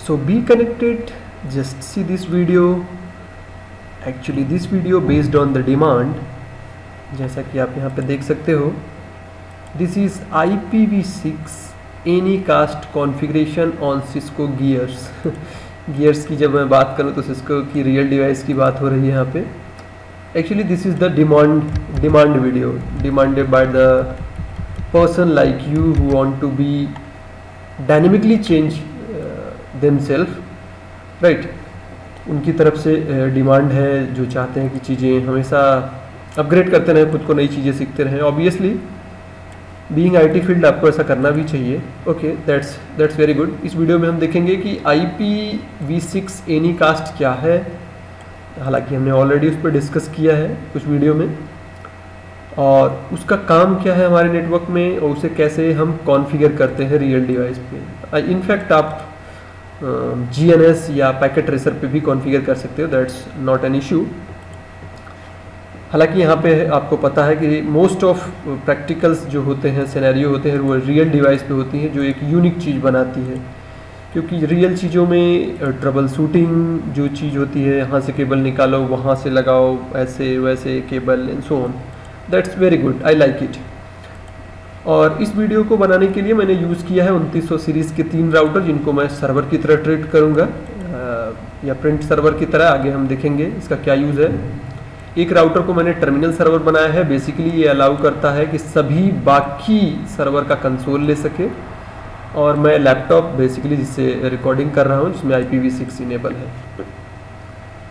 So be connected, just see this video. Actually this video based on the demand, जैसा कि आप यहाँ पे देख सकते हो, this is IPv6 Anycast configuration on Cisco Gears. Gears की जब मैं बात करूँ तो Cisco की रियल डिवाइस की बात हो रही है यहाँ पे. Actually this is the demand video demanded by the person like you who want to be dynamically change themselves, right? उनकी तरफ से डिमांड है जो चाहते हैं कि चीज़ें हमेशा अपग्रेड करते रहें, खुद को नई चीज़ें सीखते रहें. ऑब्वियसली बीइंग आईटी फील्ड आपको ऐसा करना भी चाहिए. Okay, that's very good. इस वीडियो में हम देखेंगे कि IPv6 Anycast क्या है. हालांकि हमने ऑलरेडी उस पर डिस्कस किया है कुछ वीडियो में, और उसका काम क्या है हमारे नेटवर्क में और उसे कैसे हम कॉन्फ़िगर करते हैं रियल डिवाइस पे. इनफैक्ट आप GNS या पैकेट ट्रेसर पे भी कॉन्फ़िगर कर सकते हो, दैट्स नॉट एन इशू. हालांकि यहाँ पे आपको पता है कि मोस्ट ऑफ प्रैक्टिकल्स जो होते हैं, सिनेरियो होते हैं, वो रियल डिवाइस पे होती हैं, जो एक यूनिक चीज़ बनाती है. क्योंकि रियल चीज़ों में ट्रबल शूटिंग जो चीज़ होती है, यहाँ से केबल निकालो, वहाँ से लगाओ, ऐसे वैसे cable and so on, that's very good, I like it. और इस वीडियो को बनाने के लिए मैंने यूज़ किया है 2900 सीरीज़ के 3 राउटर, जिनको मैं सर्वर की तरह ट्रीट करूँगा या प्रिंट सर्वर की तरह. आगे हम देखेंगे इसका क्या यूज़ है. एक राउटर को मैंने टर्मिनल सर्वर बनाया है. बेसिकली ये अलाउ करता है कि सभी बाकी सर्वर का कंसोल ले सके, और मैं लैपटॉप बेसिकली जिससे रिकॉर्डिंग कर रहा हूँ, जिसमें IPv6 इनेबल है.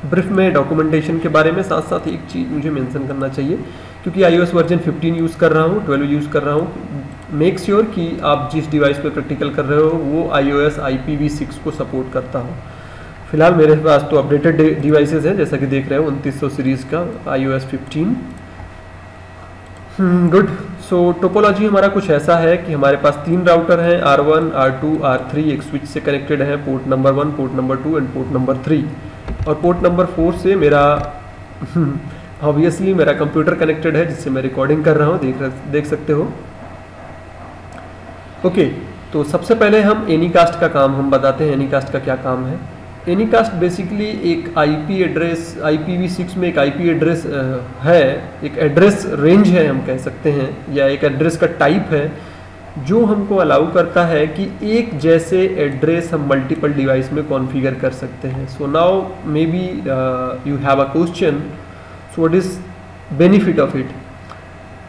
ब्रीफ में डॉक्यूमेंटेशन के बारे में साथ साथ एक चीज़ मुझे मेंशन करना चाहिए, क्योंकि iOS वर्जन 15 यूज़ कर रहा हूँ, 12 यूज़ कर रहा हूँ. मेक श्योर कि आप जिस डिवाइस पर प्रैक्टिकल कर रहे हो वो iOS IPv6 को सपोर्ट करता हो. फिलहाल मेरे पास तो अपडेटेड डिवाइसेस हैं, जैसा कि देख रहे हो 2900 सीरीज़ का iOS 15. गुड. सो टोपोलॉजी हमारा कुछ ऐसा है कि हमारे पास 3 राउटर हैं, R1, R2, R3. एक स्विच से कनेक्टेड है, port number 1, port number 2 and port number 3. और पोर्ट नंबर 4 से मेरा ऑब्वियसली मेरा कंप्यूटर कनेक्टेड है, जिससे मैं रिकॉर्डिंग कर रहा हूँ, देख सकते हो. ओके, तो सबसे पहले हम एनीकास्ट का काम हम बताते हैं. एनीकास्ट का क्या काम है. एनीकास्ट बेसिकली एक IP एड्रेस, IPv6 में एक IP एड्रेस है, एक एड्रेस रेंज है हम कह सकते हैं, या एक एड्रेस का टाइप है जो हमको अलाउ करता है कि एक जैसे एड्रेस हम मल्टीपल डिवाइस में कॉन्फ़िगर कर सकते हैं. So now may be you have a question, so what is benefit of it.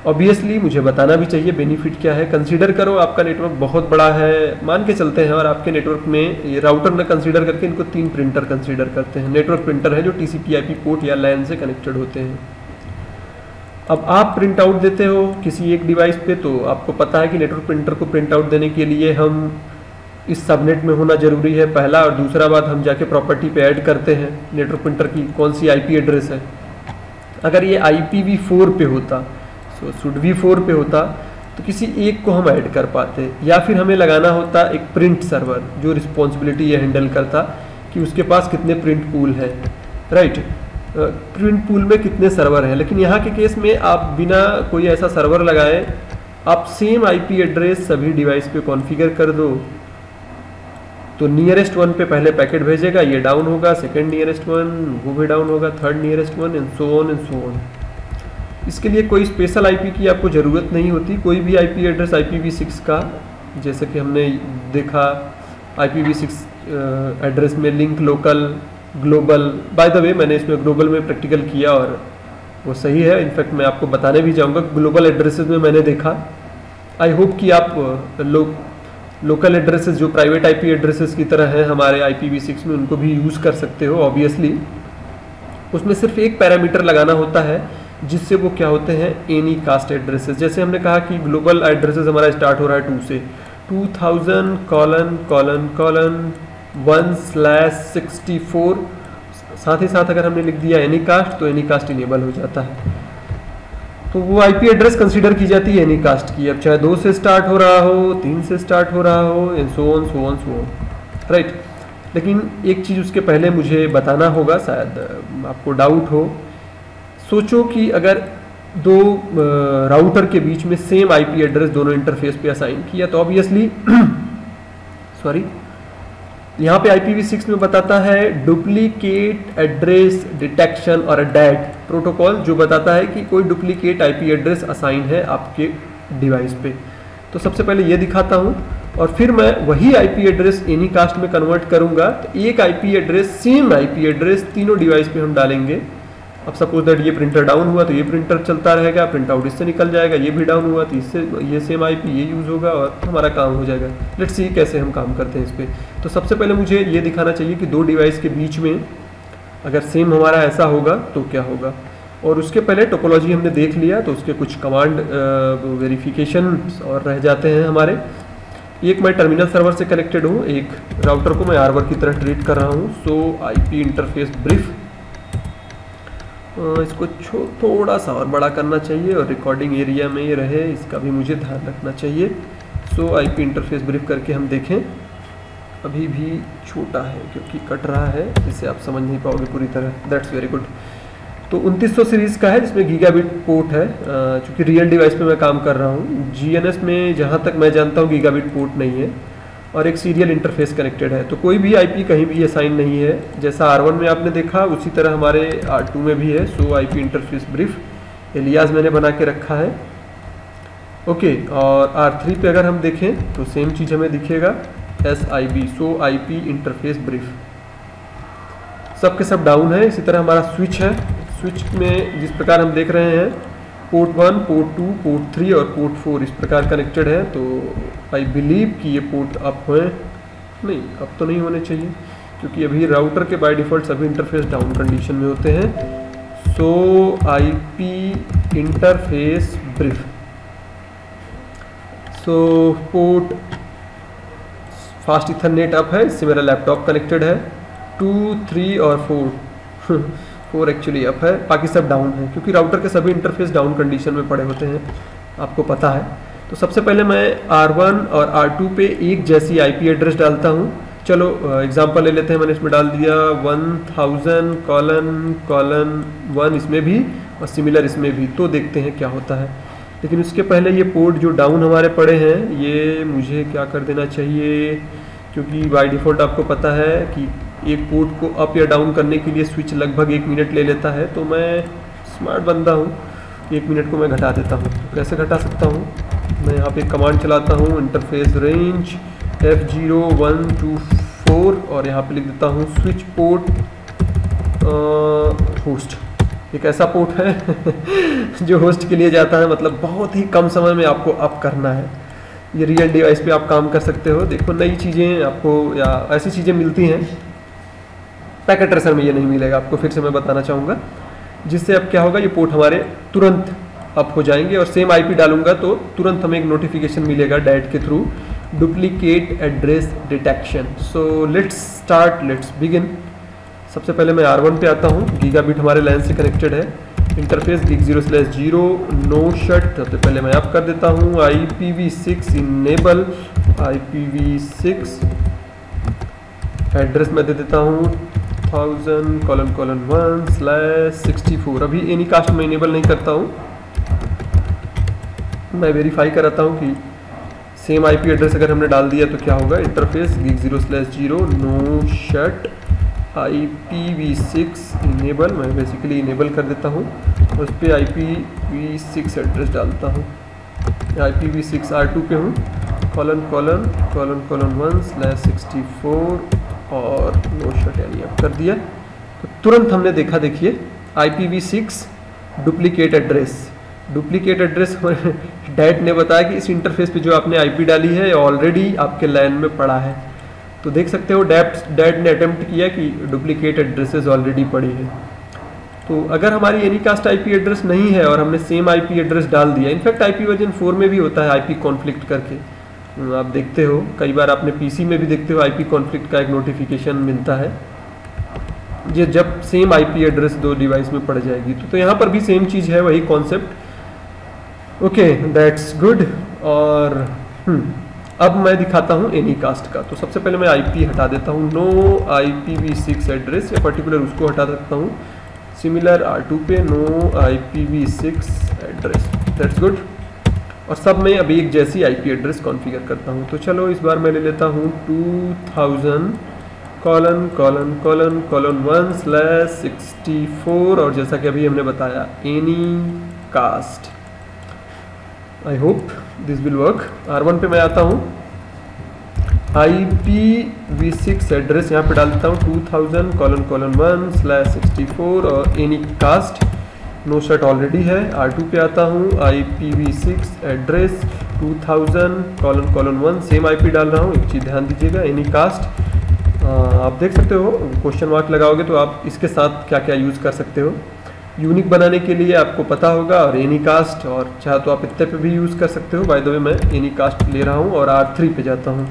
Obviously मुझे बताना भी चाहिए बेनिफिट क्या है. कंसीडर करो आपका नेटवर्क बहुत बड़ा है, मान के चलते हैं, और आपके नेटवर्क में ये राउटर न कंसीडर करके इनको 3 प्रिंटर कंसीडर करते हैं. नेटवर्क प्रिंटर है जो TCP/IP पोर्ट या LAN से कनेक्टेड होते हैं. अब आप प्रिंट आउट देते हो किसी एक डिवाइस पे, तो आपको पता है कि नेटवर्क प्रिंटर को प्रिंट आउट देने के लिए हम इस सबनेट में होना ज़रूरी है, पहला. और दूसरा बात, हम जाके प्रॉपर्टी पे ऐड करते हैं नेटवर्क प्रिंटर की कौन सी IP एड्रेस है. अगर ये IPv4 पे होता, सो V4 पे होता, तो किसी एक को हम ऐड कर पाते, या फिर हमें लगाना होता एक प्रिंट सर्वर जो रिस्पॉन्सिबिलिटी ये हैंडल करता कि उसके पास कितने प्रिंट पूल है, राइट. प्रिंट पूल में कितने सर्वर हैं. लेकिन यहाँ के केस में आप बिना कोई ऐसा सर्वर लगाए आप सेम IP एड्रेस सभी डिवाइस पे कॉन्फ़िगर कर दो, तो नियरेस्ट वन पे पहले पैकेट भेजेगा, ये डाउन होगा, सेकेंड नियरेस्ट वन वो भी डाउन होगा, third nearest one and so on and so on. इसके लिए कोई स्पेशल IP की आपको ज़रूरत नहीं होती. कोई भी IP एड्रेस IPv6 का, जैसे कि हमने देखा IPv6 एड्रेस में link, local, global. By the way मैंने इसमें ग्लोबल में प्रैक्टिकल किया और वो सही है. इनफैक्ट मैं आपको बताने भी जाऊंगा, ग्लोबल एड्रेसेस में मैंने देखा. आई होप कि आप लोकल एड्रेसेस जो प्राइवेट IP एड्रेसेस की तरह हैं हमारे IPv6 में, उनको भी यूज़ कर सकते हो. ऑब्वियसली उसमें सिर्फ एक पैरामीटर लगाना होता है, जिससे वो क्या होते हैं, एनीकास्ट एड्रेसेस. जैसे हमने कहा कि ग्लोबल एड्रेसेस हमारा स्टार्ट हो रहा है 2 से, 2000:1/64. साथ ही साथ अगर हमने लिख दिया एनीकास्ट, तो एनीकास्ट इनेबल हो जाता है. तो वो IP एड्रेस कंसीडर की जाती है एनीकास्ट की. अब चाहे 2 से स्टार्ट हो रहा हो, 3 से स्टार्ट हो रहा हो, and so on so on so on, right. लेकिन एक चीज़ उसके पहले मुझे बताना होगा, शायद आपको डाउट हो. सोचो कि अगर 2 राउटर के बीच में सेम IP एड्रेस दोनों इंटरफेस पे असाइन किया, तो ऑब्वियसली यहाँ पे IPv6 में बताता है डुप्लीकेट एड्रेस डिटेक्शन और डैट प्रोटोकॉल, जो बताता है कि कोई डुप्लीकेट IP एड्रेस असाइन है आपके डिवाइस पे। तो सबसे पहले ये दिखाता हूँ और फिर मैं वही IP एड्रेस एनीकास्ट में कन्वर्ट करूँगा। तो एक IP address, same IP address तीनों डिवाइस पे हम डालेंगे। अब सपोज दैट ये प्रिंटर डाउन हुआ तो ये प्रिंटर चलता रहेगा, प्रिंट आउट इससे निकल जाएगा, ये भी डाउन हुआ तो इससे ये सेम IP ये यूज़ होगा और हमारा काम हो जाएगा। लेट्स सी कैसे हम काम करते हैं इस पर। तो सबसे पहले मुझे ये दिखाना चाहिए कि दो डिवाइस के बीच में अगर सेम हमारा ऐसा होगा तो क्या होगा। और उसके पहले टोपोलॉजी हमने देख लिया, तो उसके कुछ कमांड वेरिफिकेशन और रह जाते हैं हमारे। एक मैं टर्मिनल सर्वर से कनेक्टेड हूँ, एक राउटर को मैं आर्वर की तरह ट्रीट कर रहा हूँ। सो IP इंटरफेस ब्रीफ, इसको थोड़ा सा और बड़ा करना चाहिए और रिकॉर्डिंग एरिया में ये रहे, इसका भी मुझे ध्यान रखना चाहिए। सो IP इंटरफेस ब्रीफ करके हम देखें, अभी भी छोटा है क्योंकि कट रहा है, जिससे आप समझ नहीं पाओगे पूरी तरह। That's very good. तो 2900 सीरीज़ का है जिसमें गीगाबिट पोर्ट है, चूँकि रियल डिवाइस पे मैं काम कर रहा हूँ। GNS में जहाँ तक मैं जानता हूँ गीगाबिट पोर्ट नहीं है और एक सीरियल इंटरफेस कनेक्टेड है। तो कोई भी IP कहीं भी असाइन नहीं है, जैसा R1 में आपने देखा उसी तरह हमारे R2 में भी है। सो IP इंटरफेस ब्रीफ एलियास मैंने बना के रखा है। ओके, और R3 पे अगर हम देखें तो सेम चीज़ हमें दिखेगा SIB। सो IP इंटरफेस ब्रीफ सब के सब डाउन है। इसी तरह हमारा स्विच है, स्विच में जिस प्रकार हम देख रहे हैं पोर्ट 1, पोर्ट 2, पोर्ट 3 और पोर्ट 4 इस प्रकार कनेक्टेड है। तो आई बिलीव कि ये पोर्ट अप हुए, नहीं अब तो नहीं होने चाहिए क्योंकि अभी राउटर के बाय डिफ़ॉल्ट सभी इंटरफेस डाउन कंडीशन में होते हैं। सो IP इंटरफेस ब्रीफ, सो पोर्ट फास्ट इथरनेट अप है, इससे मेरा लैपटॉप कनेक्टेड है। 2, 3 और 4 4 एक्चुअली अप है, बाकी सब डाउन है क्योंकि राउटर के सभी इंटरफेस डाउन कंडीशन में पड़े होते हैं, आपको पता है। तो सबसे पहले मैं R1 और R2 पे एक जैसी IP एड्रेस डालता हूँ। चलो एग्जांपल ले लेते हैं, मैंने इसमें डाल दिया 1000:1 इसमें भी और सिमिलर इसमें भी, तो देखते हैं क्या होता है। लेकिन उसके पहले ये पोर्ट जो डाउन हमारे पड़े हैं ये मुझे क्या कर देना चाहिए, क्योंकि बाय डिफ़ॉल्ट आपको पता है कि एक पोर्ट को अप या डाउन करने के लिए स्विच लगभग 1 मिनट ले लेता है। तो मैं स्मार्ट बंदा हूँ, 1 मिनट को मैं घटा देता हूँ। तो कैसे घटा सकता हूँ, मैं यहाँ पे कमांड चलाता हूँ इंटरफेस रेंज F0124 और यहाँ पे लिख देता हूँ स्विच पोर्ट होस्ट। एक ऐसा पोर्ट है जो होस्ट के लिए जाता है, मतलब बहुत ही कम समय में आपको अप करना है। ये रियल डिवाइस पे आप काम कर सकते हो। देखो नई चीज़ें आपको या ऐसी चीज़ें मिलती हैं, पैकेट ट्रेसर में ये नहीं मिलेगा आपको, फिर से मैं बताना चाहूँगा। जिससे अब क्या होगा, ये पोर्ट हमारे तुरंत अप हो जाएंगे और सेम IP डालूंगा तो तुरंत हमें एक नोटिफिकेशन मिलेगा डैट के through, duplicate address detection. So let's start, let's begin. सबसे पहले मैं R1 पे आता हूँ, गीगाबिट हमारे लाइन से कनेक्टेड है। इंटरफेस gig0/0 नो शट, सबसे पहले मैं अप कर देता हूँ IPv6 इनेबल। IPv6 एड्रेस मैं दे देता हूँ 1000:1/64। अभी एनीकास्ट में इनेबल नहीं करता हूँ, मैं वेरीफाई कराता हूँ कि सेम IP एड्रेस अगर हमने डाल दिया तो क्या होगा। Interface gig0/0 no shut IPv6 enable, मैं बेसिकली इनेबल कर देता हूँ। उस पर IPv6 एड्रेस डालता हूँ, IPv6 R2 पे हूँ, :::1/64 और नो शट यानी अब कर दिया। तो तुरंत हमने देखा, देखिए IPv6 डुप्लीकेट एड्रेस डैट ने बताया कि इस इंटरफेस पे जो आपने IP डाली है ऑलरेडी आपके लैन में पड़ा है। तो देख सकते हो डैट ने अटेम्प्ट किया कि डुप्लीकेट एड्रेसेस ऑलरेडी पड़ी है। तो अगर हमारी एनीकास्ट IP एड्रेस नहीं है और हमने सेम IP एड्रेस डाल दिया, इनफैक्ट IPv4 में भी होता है IP कॉन्फ्लिक्ट करके, आप देखते हो कई बार, आपने PC में भी देखते हो IP कॉन्फ्लिक्ट का एक नोटिफिकेशन मिलता है, ये जब सेम IP एड्रेस दो डिवाइस में पड़ जाएगी। तो यहाँ पर भी सेम चीज़ है, वही कॉन्सेप्ट। Okay, that's good. और अब मैं दिखाता हूँ एनीकास्ट का। तो सबसे पहले मैं IP हटा देता हूँ, नो IPv6 एड्रेस या पर्टिकुलर उसको हटा सकता हूँ। सिमिलर R2 पे no IPv6 address, that's good. और सब में अभी एक जैसी IP एड्रेस कॉन्फ़िगर करता हूँ। तो चलो इस बार मैं ले लेता हूँ 2000 कॉलन कॉलन कॉलन कॉलन 1/64 और जैसा कि अभी हमने बताया any caste. I hope this will work. R1 पे मैं आता हूँ, IPv6 एड्रेस यहाँ पे डाल देता हूँ 2000:1/64 और anycast no set already है। R2 पे आता हूँ, IPv6 एड्रेस 2000:1 सेम IP डाल रहा हूँ। एक चीज़ ध्यान दीजिएगा, एनी कास्ट आप देख सकते हो, क्वेश्चन मार्क लगाओगे तो आप इसके साथ क्या क्या यूज़ कर सकते हो। यूनिक बनाने के लिए आपको पता होगा, और एनी कास्ट, और चाहे तो आप इतने पे भी यूज़ कर सकते हो। बाय द वे मैं एनी कास्ट ले रहा हूँ और R3 पे जाता हूँ।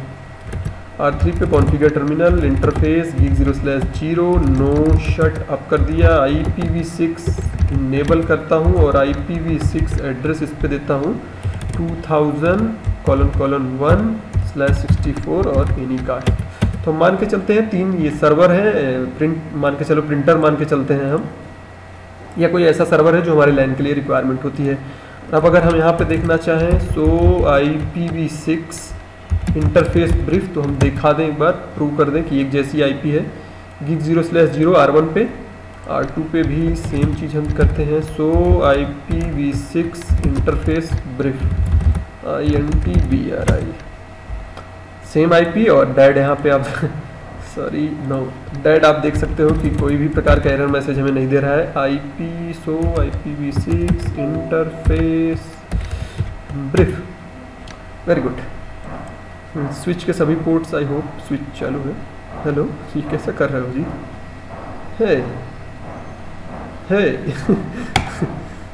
R3 पे configure terminal interface gig0/0 no shut up कर दिया। IPv6 इनेबल करता हूँ और IPv6 एड्रेस इस पे देता हूँ 2000:1/64 और एनी कास्ट। तो मान के चलते हैं 3 ये सर्वर है, प्रिंट मान के चलो, प्रिंटर मान के चलते हैं हम, या कोई ऐसा सर्वर है जो हमारे लैन के लिए रिक्वायरमेंट होती है। अब अगर हम यहाँ पे देखना चाहें सो IPv6 इंटरफेस ब्रीफ, तो हम दिखा दें एक बार, प्रूव कर दें कि एक जैसी IP है। gig0/0 R1 पे, R2 पे भी सेम चीज़ हम करते हैं। सो IPv6 interface brief INTBRI same IP और डैड यहाँ पे आप सॉरी नो डैड आप देख सकते हो कि कोई भी प्रकार का एरर मैसेज हमें नहीं दे रहा है। IPv6 interface brief, very good. Switch के सभी पोर्ट्स, आई होप स्विच चालू है। हेलो, ये कैसा कर रहे हो जी? Hey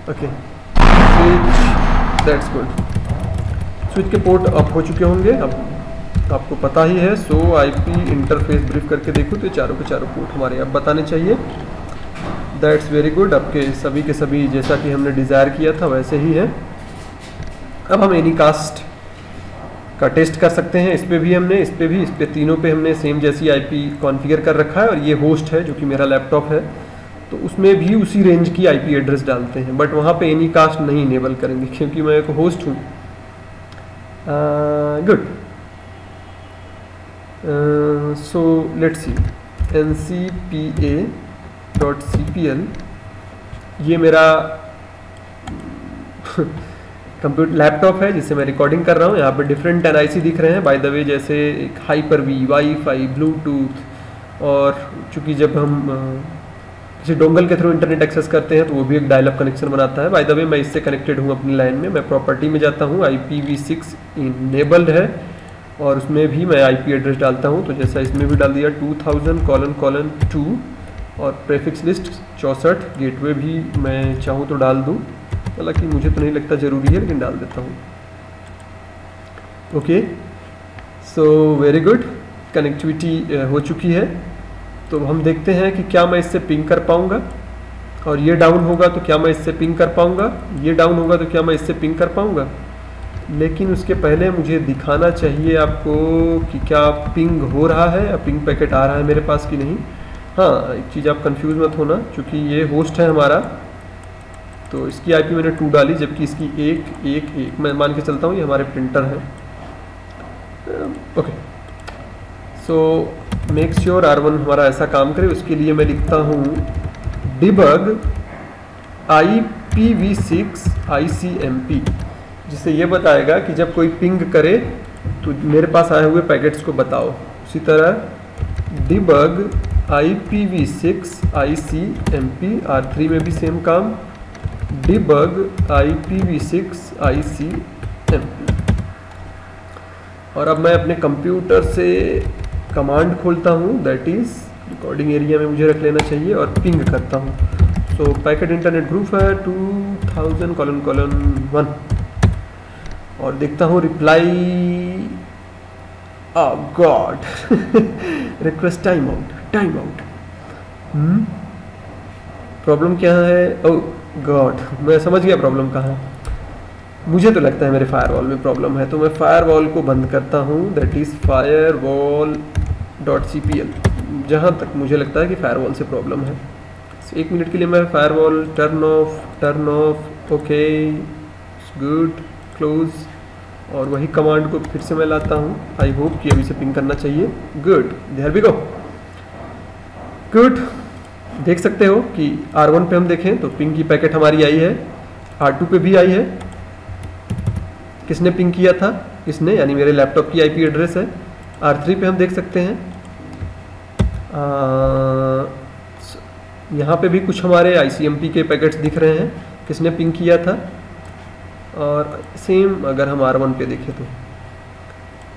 okay, switch, that's good. Switch के पोर्ट अप हो चुके होंगे, अब आपको पता ही है। सो IP इंटरफेस ब्रीफ करके देखो तो चारों के चारों पोर्ट हमारे अब बताने चाहिए। That's very good. आपके सभी के सभी जैसा कि हमने डिज़ायर किया था वैसे ही है। अब हम एनी कास्ट का टेस्ट कर सकते हैं। इस पे भी हमने, इस पे भी, इस पे तीनों पे हमने सेम जैसी IP कॉन्फ़िगर कर रखा है, और ये होस्ट है जो कि मेरा लैपटॉप है, तो उसमें भी उसी रेंज की IP एड्रेस डालते हैं, बट वहाँ पे एनी कास्ट नहीं इनेबल करेंगे क्योंकि मैं एक होस्ट हूँ। Good. So let's see, ncpa.cpl, ये मेरा कंप्यूटर लैपटॉप है जिससे मैं रिकॉर्डिंग कर रहा हूँ। यहाँ पे डिफरेंट NIC दिख रहे हैं बाय द वे, जैसे एक Hyper-V, वाईफाई, ब्लूटूथ, और चूँकि जब हम किसी डोंगल के थ्रू इंटरनेट एक्सेस करते हैं तो वो भी एक डायल अप कनेक्शन बनाता है। बाय द वे मैं इससे कनेक्टेड हूँ अपनी लाइन में। मैं प्रॉपर्टी में जाता हूँ, IPv6 इनेबल्ड है और उसमें भी मैं IP एड्रेस डालता हूँ। तो जैसा इसमें भी डाल दिया 2000:2 और प्रेफिक्स लिस्ट 64। गेटवे भी मैं चाहूँ तो डाल दूँ, हालांकि मुझे तो नहीं लगता ज़रूरी है, लेकिन डाल देता हूँ। Okay, so very good, connectivity हो चुकी है। तो हम देखते हैं कि क्या मैं इससे पिंग कर पाऊँगा, और ये डाउन होगा तो क्या मैं इससे पिंग कर पाऊँगा, ये डाउन होगा तो क्या मैं इससे पिंग कर पाऊँगा। लेकिन उसके पहले मुझे दिखाना चाहिए आपको कि क्या पिंग हो रहा है या पिंग पैकेट आ रहा है मेरे पास कि नहीं। हाँ, एक चीज़ आप कंफ्यूज मत होना, क्योंकि ये होस्ट है हमारा, तो इसकी IP मैंने 2 डाली, जबकि इसकी 1 मैं मान के चलता हूँ ये हमारे प्रिंटर है। Okay, so make sure R1 हमारा ऐसा काम करे। उसके लिए मैं लिखता हूँ डिबग IPv6 ICMP, जिससे ये बताएगा कि जब कोई पिंग करे तो मेरे पास आए हुए पैकेट्स को बताओ। उसी तरह डिबग IPv6 ICMP, R3 में भी सेम काम, डिबग IPv6 ICMP। और अब मैं अपने कंप्यूटर से कमांड खोलता हूँ, दैट इज़ रिकॉर्डिंग एरिया में मुझे रख लेना चाहिए, और पिंग करता हूँ। सो पैकेट इंटरनेट ग्रुप है 2000:1 और देखता हूँ reply, God request time out. Problem क्या है? ओह गॉड, मैं समझ गया प्रॉब्लम कहाँ है। मुझे तो लगता है मेरे फायरवॉल में प्रॉब्लम है, तो मैं फायरवॉल को बंद करता हूँ, दैट इज़ firewall.cpl, जहाँ तक मुझे लगता है कि फायरवॉल से प्रॉब्लम है। 1 मिनट के लिए मैं firewall turn off, okay, good, close, और वही कमांड को फिर से मैं लाता हूँ। आई होप कि अभी से पिंग करना चाहिए। Good, there we go. Good. देख सकते हो कि R1 पे हम देखें तो पिंग की पैकेट हमारी आई है, R2 पे भी आई है। किसने पिंग किया था? इसने, यानी मेरे लैपटॉप की आईपी एड्रेस है। R3 पे हम देख सकते हैं, यहाँ पे भी कुछ हमारे ICMP के पैकेट्स दिख रहे हैं, किसने पिंग किया था। और सेम अगर हम R1 पे देखें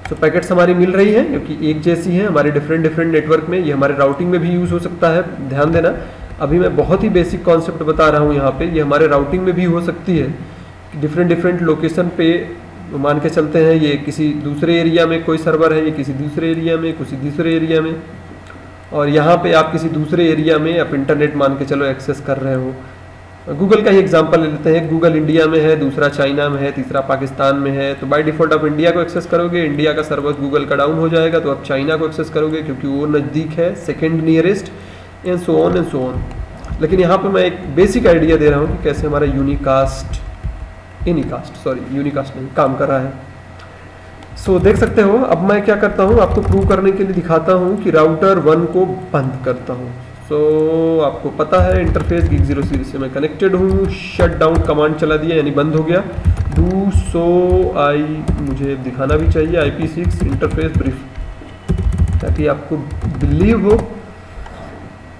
तो पैकेट्स हमारी मिल रही हैं, क्योंकि एक जैसी है हमारे डिफरेंट नेटवर्क में। ये हमारे राउटिंग में भी यूज़ हो सकता है, ध्यान देना। अभी मैं बहुत ही बेसिक कॉन्सेप्ट बता रहा हूँ यहाँ पे, ये हमारे राउटिंग में भी हो सकती है। डिफरेंट लोकेशन पे मान के चलते हैं, ये किसी दूसरे एरिया में कोई सर्वर है, ये किसी दूसरे एरिया में, किसी दूसरे एरिया में, और यहाँ पे आप किसी दूसरे एरिया में आप इंटरनेट मान के चलो एक्सेस कर रहे हो। गूगल का ही एग्जांपल ले लेते हैं। गूगल इंडिया में है, दूसरा चाइना में है, तीसरा पाकिस्तान में है। तो बाय डिफ़ॉल्ट आप इंडिया को एक्सेस करोगे, इंडिया का सर्वर गूगल का डाउन हो जाएगा, तो आप चाइना को एक्सेस करोगे क्योंकि वो नज़दीक है, second nearest, and so on. लेकिन यहाँ पे मैं एक बेसिक आइडिया दे रहा हूँ कि कैसे हमारा यूनिकास्ट नहीं काम कर रहा है। सो देख सकते हो। अब मैं क्या करता हूँ, आपको प्रूव करने के लिए दिखाता हूँ कि राउटर 1 को बंद करता हूँ। आपको पता है इंटरफेस गीक 0 सीरीज से मैं कनेक्टेड हूँ। शट डाउन कमांड चला दिया, यानी बंद हो गया। मुझे दिखाना भी चाहिए IP6 इंटरफेस ब्रीफ, ताकि आपको बिलीव हो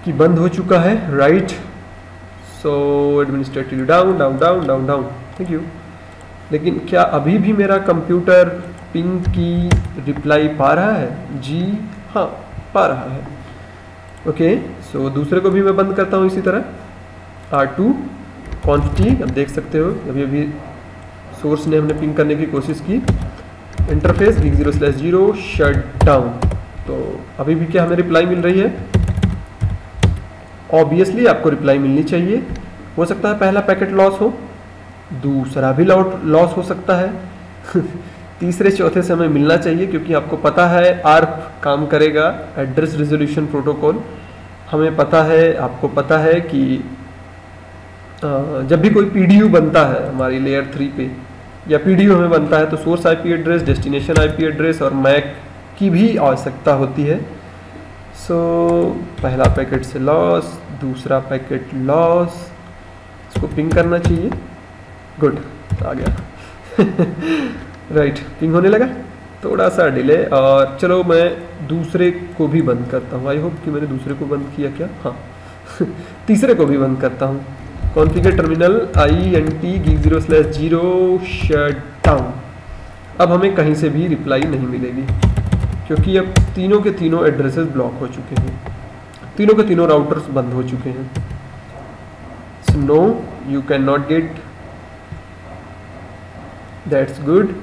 कि बंद हो चुका है, right. Administrative down, thank you. लेकिन क्या अभी भी मेरा कंप्यूटर पिंग की रिप्लाई पा रहा है? जी हाँ, पा रहा है। ओके, दूसरे को भी मैं बंद करता हूँ इसी तरह। R2 क्वांटिटी, अब देख सकते हो अभी सोर्स ने हमने पिंग करने की कोशिश की। Interface geek 0/0 shut down. तो अभी भी क्या हमें रिप्लाई मिल रही है? ऑब्वियसली आपको रिप्लाई मिलनी चाहिए। हो सकता है पहला पैकेट लॉस हो, दूसरा भी लॉस हो सकता है, तीसरे चौथे से हमें मिलना चाहिए, क्योंकि आपको पता है ARP काम करेगा, एड्रेस रिजोल्यूशन प्रोटोकॉल। हमें पता है, आपको पता है कि जब भी कोई PDU बनता है हमारी लेयर 3 पे, या PDU हमें बनता है, तो source IP address, destination IP address और मैक की भी आवश्यकता होती है। पहला पैकेट से लॉस, दूसरा पैकेट लॉस, इसको पिंग करना चाहिए। गुड, आ गया। राइट, पिंग होने लगा, थोड़ा सा डिले। और चलो मैं दूसरे को भी बंद करता हूँ। आई होप कि मैंने दूसरे को बंद किया क्या? हाँ। तीसरे को भी बंद करता हूँ। Configure terminal INT geek 0/0 shut down. अब हमें कहीं से भी रिप्लाई नहीं मिलेगी, क्योंकि अब तीनों के तीनों एड्रेसेस ब्लॉक हो चुके हैं, तीनों के तीनों राउटर्स बंद हो चुके हैं। No, you can not get, that's good.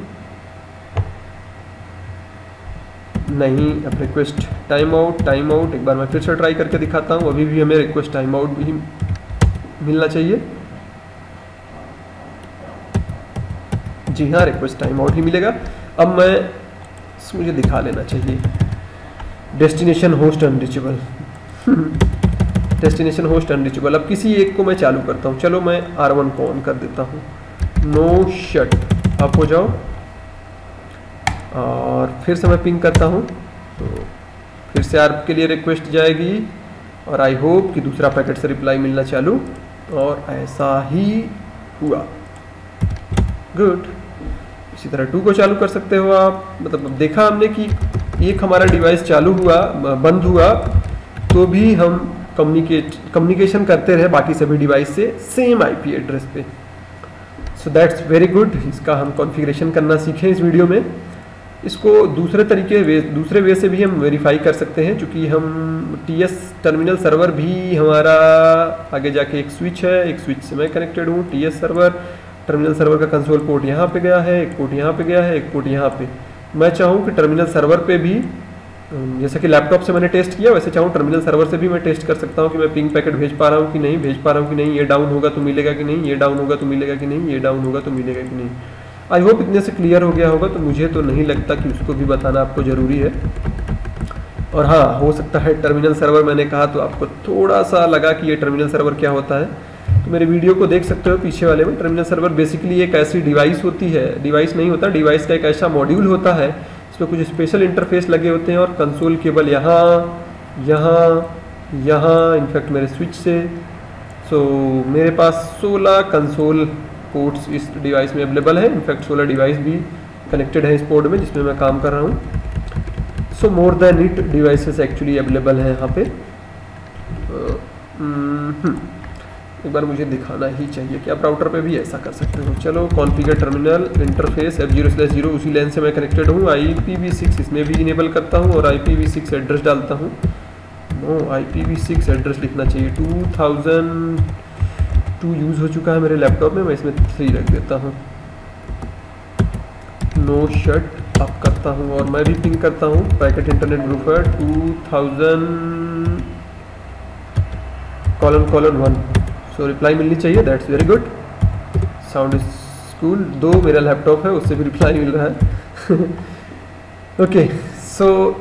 नहीं, अब रिक्वेस्ट टाइम आउट। एक बार मैं फिर से ट्राई करके दिखाता हूँ। अभी भी हमें रिक्वेस्ट टाइम आउट भी मिलना चाहिए। जी हाँ, रिक्वेस्ट टाइम आउट ही मिलेगा। अब मुझे दिखा लेना चाहिए destination host unreachable. Destination host unreachable. अब किसी एक को मैं चालू करता हूँ। चलो मैं R1 को ऑन कर देता हूँ। नो शट अप हो जाओ, और फिर से मैं पिंग करता हूँ, तो फिर से ARP के लिए रिक्वेस्ट जाएगी, और आई होप कि दूसरा पैकेट से रिप्लाई मिलना चालू, और ऐसा ही हुआ। गुड। इसी तरह 2 को चालू कर सकते हो आप। मतलब देखा हमने कि एक हमारा डिवाइस चालू हुआ, बंद हुआ, तो भी हम कम्युनिकेशन करते रहे बाकी सभी डिवाइस से सेम IP एड्रेस पे। So that's very good. इसका हम कॉन्फ़िगरेशन करना सीखें इस वीडियो में। इसको दूसरे वे से भी हम वेरीफाई कर सकते हैं, क्योंकि हम TS टर्मिनल सर्वर भी हमारा आगे जाके एक स्विच है, एक स्विच से मैं कनेक्टेड हूँ। TS सर्वर, टर्मिनल सर्वर का कंसोल पोर्ट यहाँ पे गया है, एक पोर्ट यहाँ पे गया है, एक पोर्ट यहाँ पे। मैं चाहूँ कि टर्मिनल सर्वर पे भी, जैसा कि लैपटॉप से मैंने टेस्ट किया, वैसे चाहूँ टर्मिनल सर्वर से भी मैं टेस्ट कर सकता हूँ कि मैं पिंग पैकेट भेज पा रहा हूँ कि नहीं, ये डाउन होगा तो मिलेगा कि नहीं, ये डाउन होगा तो मिलेगा कि नहीं, ये डाउन होगा तो मिलेगा कि नहीं। आई होप इतने से क्लियर हो गया होगा। तो मुझे तो नहीं लगता कि उसको भी बताना आपको ज़रूरी है। और हाँ, हो सकता है टर्मिनल सर्वर मैंने कहा तो आपको थोड़ा सा लगा कि ये टर्मिनल सर्वर क्या होता है, तो मेरे वीडियो को देख सकते हो पीछे वाले में। टर्मिनल सर्वर बेसिकली एक ऐसी डिवाइस होती है, डिवाइस नहीं होता, डिवाइस का एक ऐसा मॉड्यूल होता है, इसमें कुछ स्पेशल इंटरफेस लगे होते हैं, और कंसोल केबल यहाँ, यहाँ इनफैक्ट मेरे स्विच से। सो मेरे पास 16 कंसोल पोर्ट्स इस डिवाइस में अवेलेबल है। इनफैक्ट 16 डिवाइस भी कनेक्टेड है इस पोर्ट में जिसमें मैं काम कर रहा हूँ। So more than 8 devices actually available हैं यहाँ पे। एक बार मुझे दिखाना ही चाहिए कि आप राउटर पे भी ऐसा कर सकते हो। चलो, कॉन्फ़िगर टर्मिनल इंटरफेस F0/0 उसी लाइन से मैं कनेक्टेड हूँ। IPv6 इसमें भी इनेबल करता हूँ और IPv6 एड्रेस डालता हूँ। नो, IPv6 एड्रेस लिखना चाहिए। 2002 यूज़ हो चुका है मेरे लैपटॉप में, मैं इसमें 3 रख देता हूँ। नो शट अप करता हूँ और मैं भी पिंग करता हूँ पैकेट इंटरनेट ग्रुपर 2000:1। सो रिप्लाई मिलनी चाहिए, that's very good, sound is cool. 2 मेरा लैपटॉप है, उससे भी रिप्लाई मिल रहा है। ओके, सो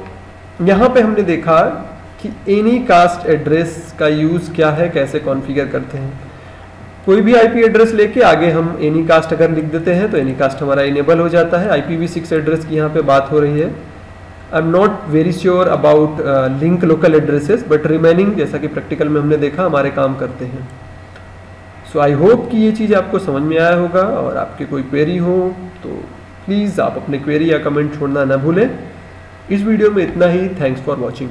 यहाँ पे हमने देखा कि एनीकास्ट एड्रेस का यूज़ क्या है, कैसे कॉन्फ़िगर करते हैं। कोई भी आईपी एड्रेस लेके आगे हम एनीकास्ट अगर लिख देते हैं तो एनीकास्ट हमारा इनेबल हो जाता है। IPv6 एड्रेस की यहाँ पे बात हो रही है। I am not very sure about link local addresses, but remaining जैसा कि प्रैक्टिकल में हमने देखा हमारे काम करते हैं। सो आई होप कि ये चीज़ आपको समझ में आया होगा, और आपके कोई क्वेरी हो तो प्लीज़ आप अपने क्वेरी या कमेंट छोड़ना ना भूलें। इस वीडियो में इतना ही। Thanks for watching.